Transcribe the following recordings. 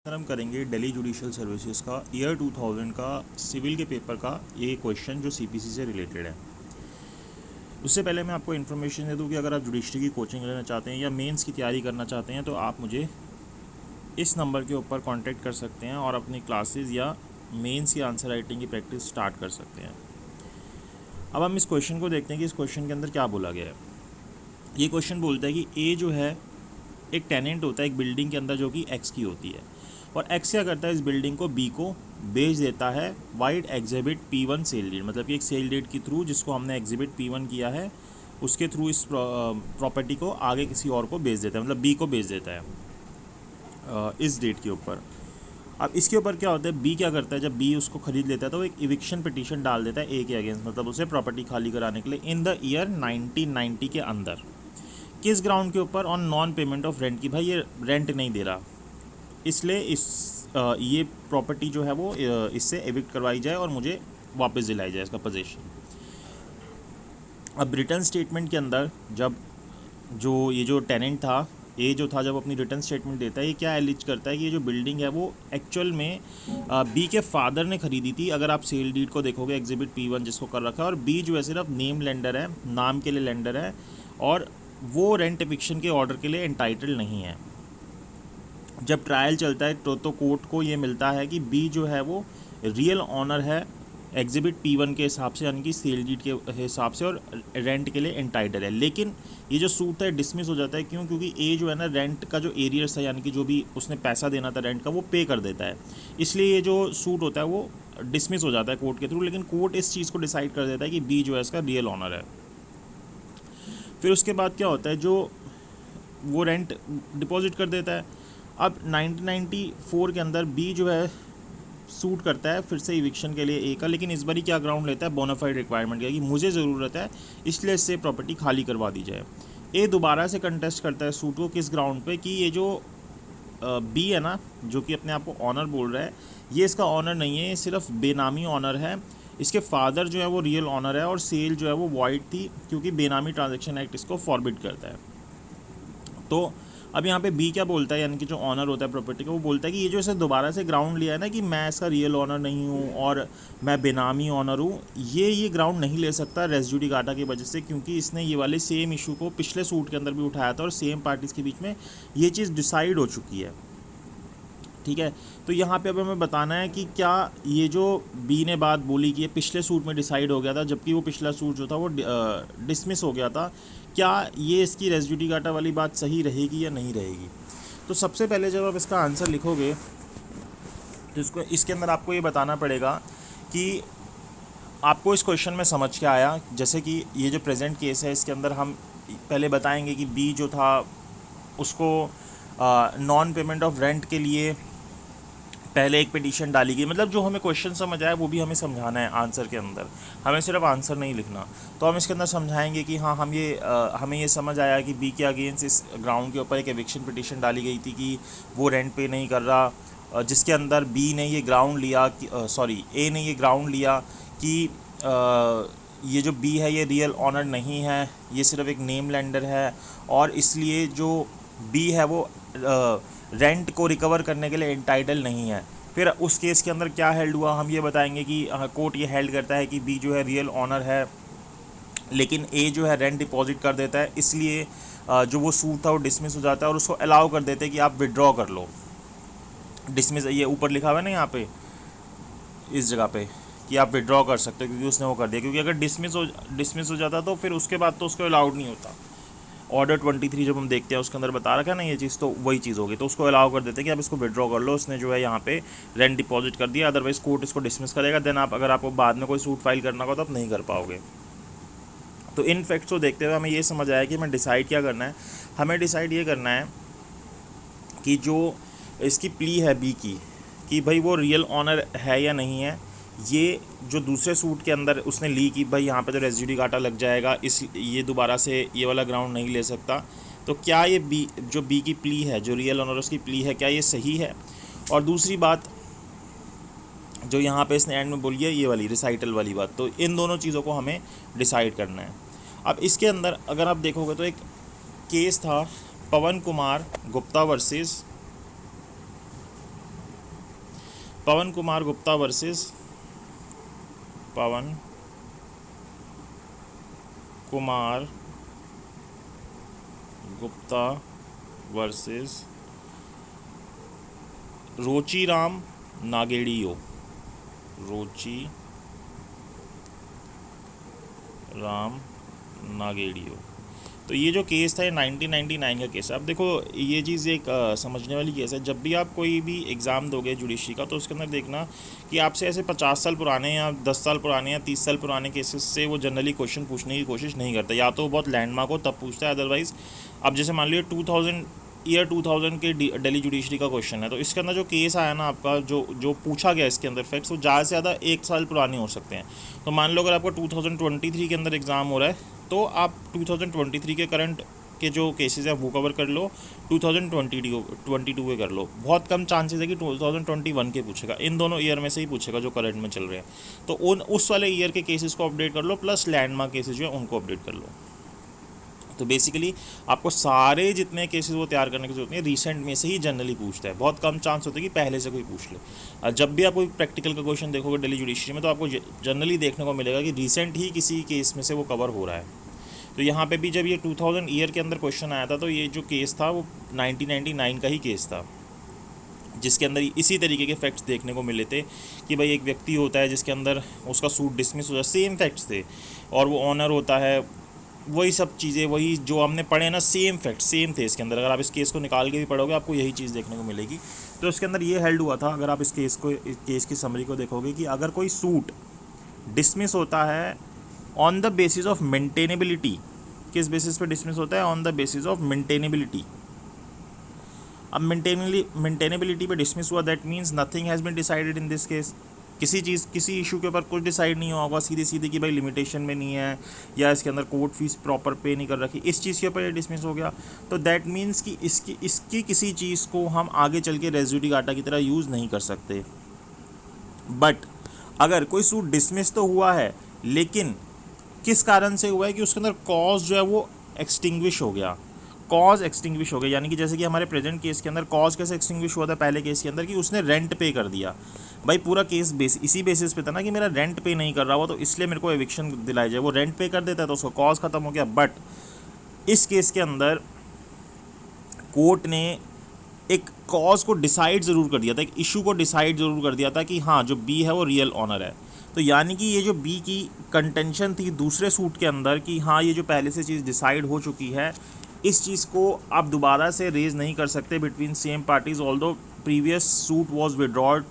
हम करेंगे Delhi judicial services का ईयर 2000 का सिविल के पेपर का ये क्वेश्चन जो सीपीसी से रिलेटेड है। उससे पहले मैं आपको इन्फॉर्मेशन दे दूं कि अगर आप जुडिशरी की कोचिंग लेना चाहते हैं या मेंस की तैयारी करना चाहते हैं तो आप मुझे इस नंबर के ऊपर कांटेक्ट कर सकते हैं और अपनी क्लासेस या मेंस की आंसर राइटिंग की प्रैक्टिस स्टार्ट कर सकते हैं। अब हम इस क्वेश्चन को देखते हैं कि इस क्वेश्चन के अंदर क्या बोला गया है। ये क्वेश्चन बोलता है कि ए जो है एक टेनेंट होता है एक बिल्डिंग के अंदर जो कि एक्स की होती है, और एक्स क्या करता है, इस बिल्डिंग को बी को बेच देता है wide exhibit P1 sale deed, मतलब कि एक सेल डीड के थ्रू जिसको हमने एग्जिबिट P1 किया है उसके थ्रू इस प्रॉपर्टी को आगे किसी और को बेच देता है, मतलब बी को बेच देता है इस डेट के ऊपर। अब इसके ऊपर क्या होता है, बी क्या करता है, जब बी उसको खरीद लेता है तो एक इविक्शन पिटीशन डाल देता है ए के अगेंस्ट, मतलब उसे प्रॉपर्टी खाली कराने के लिए इन द ईयर 1990 के अंदर। किस ग्राउंड के ऊपर, on non payment of rent, की भाई ये रेंट नहीं दे रहा, इसलिए ये प्रॉपर्टी जो है वो इससे एविक्ट करवाई जाए और मुझे वापस दिलाई जाए इसका पोजीशन। अब रिटर्न स्टेटमेंट के अंदर जब ये जो टेनेंट था ए जो था, जब अपनी रिटर्न स्टेटमेंट देता है, ये क्या एलिज करता है कि ये जो बिल्डिंग है वो एक्चुअल में बी के फादर ने खरीदी थी। अगर आप सेल डीड को देखोगे एग्जिबिट P1 जिसको कर रखा है, और बी जो है सिर्फ नेम लेंडर है, नाम के लिए लेंडर है, और वो रेंट एविक्शन के ऑर्डर के लिए एंटाइटल नहीं है। जब ट्रायल चलता है तो कोर्ट को ये मिलता है कि बी जो है वो रियल ऑनर है एग्जिबिट P1 के हिसाब से, यानी कि सेल डीड के हिसाब से, और रेंट के लिए एंटाइटल है। लेकिन ये जो सूट है डिसमिस हो जाता है, क्यों? क्योंकि ए जो है ना रेंट का जो एरियर्स है, यानी कि जो भी उसने पैसा देना था रेंट का, वो पे कर देता है, इसलिए ये जो सूट होता है वो डिसमिस हो जाता है कोर्ट के थ्रू। लेकिन कोर्ट इस चीज़ को डिसाइड कर देता है कि बी जो है इसका रियल ऑनर है। फिर उसके बाद क्या होता है, जो वो रेंट डिपॉजिट कर देता है। अब 1994 के अंदर बी जो है सूट करता है फिर से इविक्शन के लिए ए का, लेकिन इस बारी क्या ग्राउंड लेता है, बोनाफाइड रिक्वायरमेंट का, कि मुझे ज़रूरत है इसलिए इससे प्रॉपर्टी खाली करवा दी जाए। ए दोबारा से कंटेस्ट करता है सूट को, किस ग्राउंड पे, कि ये जो बी है ना, जो कि अपने आप को ऑनर बोल रहा है, ये इसका ऑनर नहीं है, ये सिर्फ बेनामी ऑनर है। इसके फादर जो है वो रियल ऑनर है, और सेल जो है वो वॉइड थी क्योंकि बेनामी ट्रांजैक्शन एक्ट इसको फॉरबिड करता है। तो अब यहाँ पे बी क्या बोलता है, यानी कि जो ऑनर होता है प्रॉपर्टी का, वो बोलता है कि ये जो इसे दोबारा से ग्राउंड लिया है ना कि मैं इसका रियल ऑनर नहीं हूँ और मैं बेनामी ऑनर हूँ, ये ग्राउंड नहीं ले सकता रेस जुडिकाटा की वजह से, क्योंकि इसने ये वाले सेम इशू को पिछले सूट के अंदर भी उठाया था और सेम पार्टीज़ के बीच में ये चीज़ डिसाइड हो चुकी है। ठीक है, तो यहाँ पे अब हमें बताना है कि क्या ये जो बी ने बात बोली कि ये पिछले सूट में डिसाइड हो गया था, जबकि वो पिछला सूट जो था वो डिसमिस हो गया था, क्या ये इसकी रेस जुडिकाटा वाली बात सही रहेगी या नहीं रहेगी। तो सबसे पहले जब आप इसका आंसर लिखोगे तो इसके अंदर आपको ये बताना पड़ेगा कि आपको इस क्वेश्चन में समझ के आया। जैसे कि ये जो प्रेजेंट केस है इसके अंदर हम पहले बताएंगे कि बी जो था उसको नॉन पेमेंट ऑफ रेंट के लिए पहले एक पिटीशन डाली गई, मतलब जो हमें क्वेश्चन समझ आया वो भी हमें समझाना है आंसर के अंदर, हमें सिर्फ आंसर नहीं लिखना। तो हम इसके अंदर समझाएंगे कि हाँ हमें ये समझ आया कि बी के अगेंस्ट इस ग्राउंड के ऊपर एक एविक्शन पिटीशन डाली गई थी कि वो रेंट पे नहीं कर रहा, जिसके अंदर बी ने ये ग्राउंड लिया ए ने ये ग्राउंड लिया कि ये जो बी है ये रियल ऑनर नहीं है, ये सिर्फ एक नेम लेंडर है, और इसलिए जो बी है वो रेंट को रिकवर करने के लिए एंटाइटल नहीं है। फिर उस केस के अंदर क्या हेल्ड हुआ, हम ये बताएंगे कि कोर्ट ये हेल्ड करता है कि बी जो है रियल ऑनर है, लेकिन ए जो है रेंट डिपॉजिट कर देता है, इसलिए जो वो सूट था वो डिसमिस हो जाता है, और उसको अलाउ कर देते हैं कि आप विड्रॉ कर लो। डिसमिस ये ऊपर लिखा हुआ है ना यहाँ पे इस जगह पे कि आप विड्रॉ कर सकते हो, क्योंकि उसने वो कर दिया, क्योंकि अगर डिसमिस हो जाता तो फिर उसके बाद तो उसको अलाउड नहीं होता। ऑर्डर 23 जब हम देखते हैं उसके अंदर बता रखा है ना ये चीज़, तो वही चीज़ होगी, तो उसको अलाउ कर देते हैं कि आप इसको विड्रॉ कर लो, उसने जो है यहाँ पे रेंट डिपॉजिट कर दिया, अदरवाइज कोर्ट इसको डिसमिस करेगा। देन अगर आपको बाद में कोई सूट फाइल करना होगा तो आप नहीं कर पाओगे। तो इन फैक्ट्स को देखते हुए हमें ये समझ आया कि हमें डिसाइड क्या करना है। हमें डिसाइड ये करना है कि जो इसकी प्ली है बी की, कि भाई वो रियल ऑनर है या नहीं है। ये जो दूसरे सूट के अंदर उसने ली कि भाई यहाँ पे तो रेस जुडिकाटा लग जाएगा, ये दोबारा से ये वाला ग्राउंड नहीं ले सकता, तो क्या ये बी की प्ली है, जो रियल ऑनर उसकी प्ली है, क्या ये सही है। और दूसरी बात जो यहाँ पे इसने एंड में बोली है ये वाली रिसाइटल वाली बात, तो इन दोनों चीज़ों को हमें डिसाइड करना है। अब इसके अंदर अगर आप देखोगे तो एक केस था पवन कुमार गुप्ता वर्सेस पवन कुमार गुप्ता वर्सेस पवन कुमार गुप्ता वर्सेस रोचीराम नागेड़ियो, रोची राम नागेड़ियो। तो ये जो केस था ये 1999 का केस है। अब देखो ये चीज़ एक समझने वाली केस है। जब भी आप कोई भी एग्ज़ाम दोगे जुडिशरी का, तो उसके अंदर देखना कि आपसे ऐसे 50 साल पुराने या 10 साल पुराने या 30 साल पुराने केसेस से वो जनरली क्वेश्चन पूछने की कोशिश नहीं करता। या तो वो बहुत लैंडमार्क हो तब पूछता है, अदरवाइज़ अब जैसे मान लीजिए 2000 के दिल्ली जुडिशरी का क्वेश्चन है, तो इसके अंदर जो केस आया ना आपका, जो पूछा गया इसके अंदर फैक्ट्स, वो ज़्यादा से ज़्यादा 1 साल पुराने हो सकते हैं। तो मान लो अगर आपका 2023 के अंदर एग्ज़ाम हो रहा है, तो आप 2023 के करंट के जो केसेस हैं वो कवर कर लो, 2022 के कर लो। बहुत कम चांसेस है कि 2021 के पूछेगा, इन दोनों ईयर में से ही पूछेगा जो करंट में चल रहे हैं। तो उस वाले ईयर के केसेस को अपडेट कर लो, प्लस लैंडमार्क केसेस जो है उनको अपडेट कर लो। तो बेसिकली आपको सारे जितने केसेस वो तैयार करने की जरूरत नहीं है, रिसेंट में से ही जनरली पूछता है। बहुत कम चांस होता है कि पहले से कोई पूछ ले। जब भी आप कोई प्रैक्टिकल का क्वेश्चन देखोगे दिल्ली जुडिशरी में, तो आपको जनरली देखने को मिलेगा कि रिसेंट ही किसी केस में से वो कवर हो रहा है। तो यहाँ पे भी जब ये 2000 ईयर के अंदर क्वेश्चन आया था, तो ये जो केस था वो 1999 का ही केस था, जिसके अंदर इसी तरीके के फैक्ट्स देखने को मिले थे कि भाई एक व्यक्ति होता है जिसके अंदर उसका सूट डिसमिस हो जाए, सेम फैक्ट्स थे, और वो ऑनर होता है, वही सब चीज़ें, वही जो हमने पढ़े ना, सेम फैक्ट सेम थे इसके अंदर। अगर आप इस केस को निकाल के भी पढ़ोगे आपको यही चीज़ देखने को मिलेगी। तो इसके अंदर ये हेल्ड हुआ था, अगर आप इस केस की समरी को देखोगे, कि अगर कोई सूट डिसमिस होता है on the basis of maintainability, किस बेसिस पे डिसमिस होता है? On the basis of maintainability. अब मेंटेनेबिलिटी पे डिसमिस हुआ, that means nothing has been decided in this case. किसी इशू के ऊपर कुछ डिसाइड नहीं होगा, सीधी कि भाई लिमिटेशन में नहीं है, या इसके अंदर कोर्ट फीस प्रॉपर पे नहीं कर रखी, इस चीज़ के ऊपर डिसमिस हो गया। तो दैट मीन्स कि इसकी किसी चीज़ को हम आगे चल के रेजिड्यू डाटा की तरह यूज़ नहीं कर सकते। बट अगर कोई सूट डिसमिस तो हुआ है, लेकिन किस कारण से हुआ है? कि उसके अंदर कॉज जो है वो एक्सटिंग्विश हो गया, कॉज एक्सटिंग्विश हो गया। यानी कि जैसे कि हमारे प्रेजेंट केस के अंदर कॉज कैसे एक्सटिंग्विश हुआ था पहले केस के अंदर, कि उसने रेंट पे कर दिया। भाई पूरा केस इसी बेसिस पे था ना कि मेरा रेंट पे नहीं कर रहा हुआ, तो इसलिए मेरे को एविक्शन दिलाई जाए। वो रेंट पे कर देता है तो उसका कॉज ख़त्म हो गया। बट इस केस के अंदर कोर्ट ने एक कॉज को डिसाइड ज़रूर कर दिया था, एक इशू को डिसाइड ज़रूर कर दिया था कि हाँ, जो बी है वो रियल ऑनर है। तो यानी कि ये जो बी की कंटेंशन थी दूसरे सूट के अंदर, कि हाँ ये जो पहले से चीज़ डिसाइड हो चुकी है, इस चीज़ को आप दोबारा से रेज नहीं कर सकते between same parties, although previous suit was withdrawed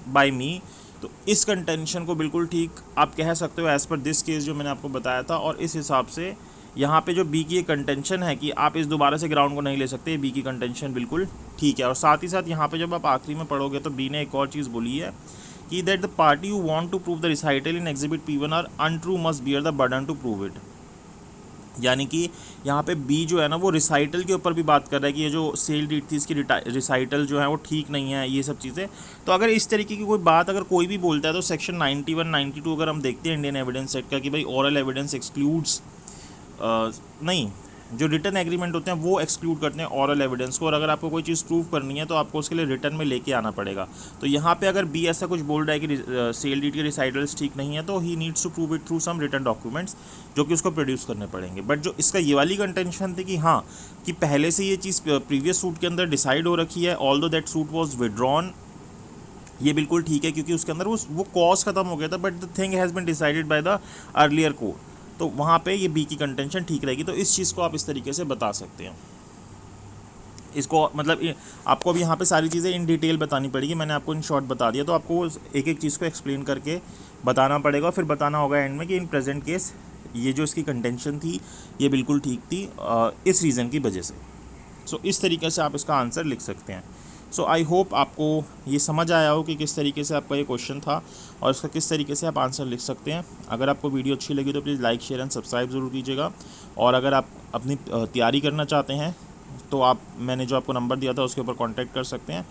by me. तो इस कंटेंशन को बिल्कुल ठीक आप कह सकते हो एज़ पर दिस केस जो मैंने आपको बताया था। और इस हिसाब से यहाँ पे जो बी की एक कंटेंशन है कि आप इस दोबारा से ग्राउंड को नहीं ले सकते, बी की कंटेंशन बिल्कुल ठीक है। और साथ ही साथ यहाँ पे जब आप आखिरी में पढ़ोगे तो बी ने एक और चीज़ बोली है कि that the party you want to prove the recital in exhibit P1 are untrue must bear the burden to prove it. यानी कि यहाँ पे बी जो है ना वो रिसाइटल के ऊपर भी बात कर रहा है कि ये जो सेल डीड थी इसकी रिसाइटल जो है वो ठीक नहीं है, ये सब चीज़ें। तो अगर इस तरीके की कोई बात अगर कोई भी बोलता है, तो सेक्शन 91, 92 अगर हम देखते हैं इंडियन एविडेंस एक्ट का, कि भाई ओरल एविडेंस एक्सक्लूड्स नहीं, जो रिटर्न एग्रीमेंट होते हैं वो एक्सक्लूड करते हैं ओरल एविडेंस को। और अगर आपको कोई चीज़ प्रूव करनी है तो आपको उसके लिए रिटर्न में लेके आना पड़ेगा। तो यहाँ पे अगर बी ऐसा कुछ बोल रहा है कि सेल डीड के रिसाइटल्स ठीक नहीं है, तो he needs to prove it through some return documents, जो कि उसको प्रोड्यूस करने पड़ेंगे। बट जो इसका ये वाली कंटेंशन थी कि हाँ, कि पहले से ये चीज़ प्रीवियस सूट के अंदर डिसाइड हो रखी है, although that suit was withdrawn, ये बिल्कुल ठीक है, क्योंकि उसके अंदर वो कॉज खत्म हो गया था, but the thing has been decided by the earlier court. तो वहाँ पे ये बी की कंटेंशन ठीक रहेगी। तो इस चीज़ को आप इस तरीके से बता सकते हैं। इसको मतलब आपको अभी यहाँ पे सारी चीज़ें इन डिटेल बतानी पड़ेगी, मैंने आपको इन शॉर्ट बता दिया। तो आपको एक एक चीज़ को एक्सप्लेन करके बताना पड़ेगा, फिर बताना होगा एंड में कि इन प्रेजेंट केस ये जो इसकी कंटेंशन थी ये बिल्कुल ठीक थी इस रीज़न की वजह से। सो इस तरीके से आप इसका आंसर लिख सकते हैं। सो आई होप आपको ये समझ आया हो कि किस तरीके से आपका ये क्वेश्चन था और इसका किस तरीके से आप आंसर लिख सकते हैं। अगर आपको वीडियो अच्छी लगी तो please like, share and subscribe ज़रूर कीजिएगा। और अगर आप अपनी तैयारी करना चाहते हैं तो मैंने जो आपको नंबर दिया था उसके ऊपर कॉन्टैक्ट कर सकते हैं।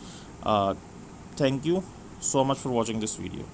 Thank you so much for watching this video.